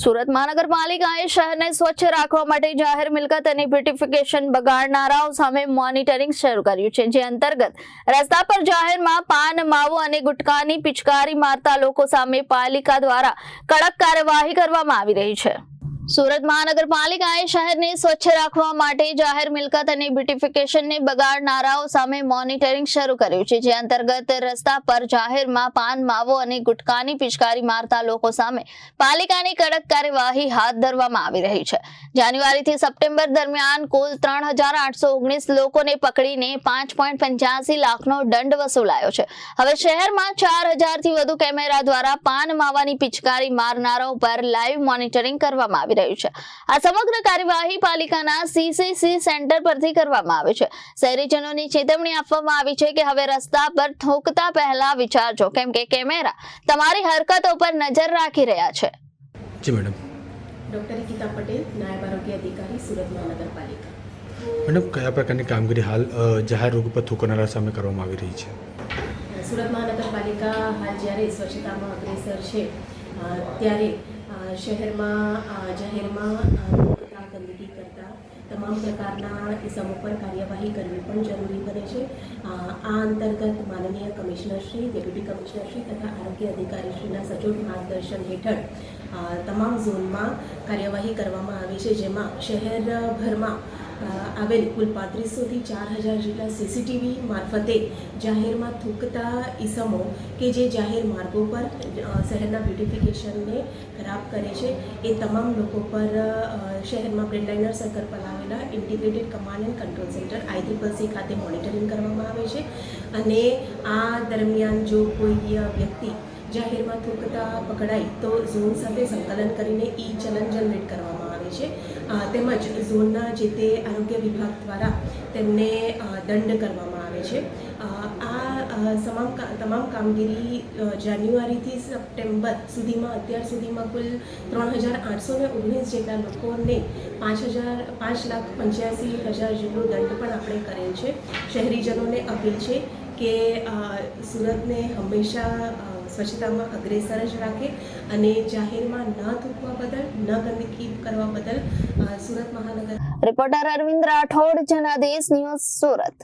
સુરત મહાનગરપાલિકાએ શહેરને સ્વચ્છ રાખવા માટે જાહેર મિલકત અને બ્યુટિફિકેશન બગાડનારાઓ સામે મોનિટરિંગ શરૂ કર્યું છે, જે અંતર્ગત રસ્તા પર જાહેરમાં પાન, માવો અને ગુટખાની પિચકારી મારતા લોકો સામે પાલિકા દ્વારા કડક કાર્યવાહી કરવામાં આવી રહી છે। સુરત મહાનગરપાલિકાએ શહેરને સ્વચ્છ રાખવા માટે જાહેર મિલકત અને બ્યુટિફિકેશનને બગાડનારાઓ સામે મોનિટરિંગ શરૂ કર્યું છે, જે અંતર્ગત રસ્તા પર જાહેરમાં પાન, માવો અને ગુટખાની પિચકારી મારતા લોકો સામે પાલિકાની કડક કાર્યવાહી હાથ ધરવામાં આવી રહી છે। જાન્યુઆરીથી સપ્ટેમ્બર દરમિયાન કુલ 3819 લોકોને પકડીને 5.85 લાખનો દંડ વસૂલાયો છે। હવે શહેરમાં 4000થી વધુ કેમેરા દ્વારા પાન, માવાની પિચકારી મારનારાઓ પર લાઈવ મોનિટરિંગ કરવામાં આવી રહ્યું છે। આ સમગ્ર કાર્યવાહી પાલિકાના સીસીસી સેન્ટર પરથી કરવામાં આવે છે। શહેરીજનોની ચેતવણી આપવામાં આવી છે કે હવે રસ્તા પર થૂંકતા પહેલા વિચારજો, કેમ કે કેમેરા તમારી હરકતો પર નજર રાખી રહ્યા છે। જી મેડમ। ડૉક્ટર ગીતા પટેલ, નાયબ આરોગ્ય અધિકારી, સુરત મહાનગરપાલિકા। મેડમ, કયા પ્રકારની કામગીરી હાલ જાહેર રોડ પર થૂંકનારા સામે કરવામાં આવી રહી છે? સુરત મહાનગરપાલિકા હાલ જ્યારે સ્વચ્છતામાં અગ્રેસર છે ત્યારે શહેરમાં જાહેરમાં થૂંકતા, ગંદકી કરતા તમામ પ્રકારના ઇસમો પર કાર્યવાહી કરવી પણ જરૂરી બને છે। આ અંતર્ગત માનનીય કમિશનરશ્રી, ડેપ્યુટી કમિશનરશ્રી તથા આરોગ્ય અધિકારીશ્રીના સચોટ માર્ગદર્શન હેઠળ તમામ ઝોનમાં કાર્યવાહી કરવામાં આવી છે, જેમાં શહેરભરમાં આવેલ કુલ 3500થી 4000 જેટલા સીસીટીવી મારફતે જાહેરમાં થૂંકતા ઇસમો કે જે જાહેર માર્ગો પર શહેરના બ્યુટિફિકેશનને ખરાબ કરે છે એ તમામ લોકો પર શહેરમાં બ્રેડલાઇનર સર્કલ પર આવેલા integrated command and control centre ICCC ખાતે મોનિટરિંગ કરવામાં આવે છે। અને આ દરમિયાન જો કોઈ વ્યક્તિ જાહેરમાં થૂંકતા પકડાય તો ઝોન સાથે સંકલન કરીને ચલન જનરેટ કરવામાં આવે છે, તેમજ ઝોનના જે તે આરોગ્ય વિભાગ દ્વારા તેમને દંડ કરવામાં આવે છે। આ તમામ કામગીરી જાન્યુઆરીથી સપ્ટેમ્બર સુધીમાં અત્યાર સુધીમાં કુલ 3819 જેટલા લોકોને 5,85,000 જેટલો દંડ પણ આપણે કરેલ છે। શહેરીજનોને અપીલ છે કે સુરતને હંમેશા સ્વચ્છતામાં અગ્રેસર જ રાખે અને જાહેરમાં ન થૂકવા બદલ, ન ગંદકી કરવા બદલ સુરત મહાનગર। Reporter Arvind Rathod, Janadesh news, Surat.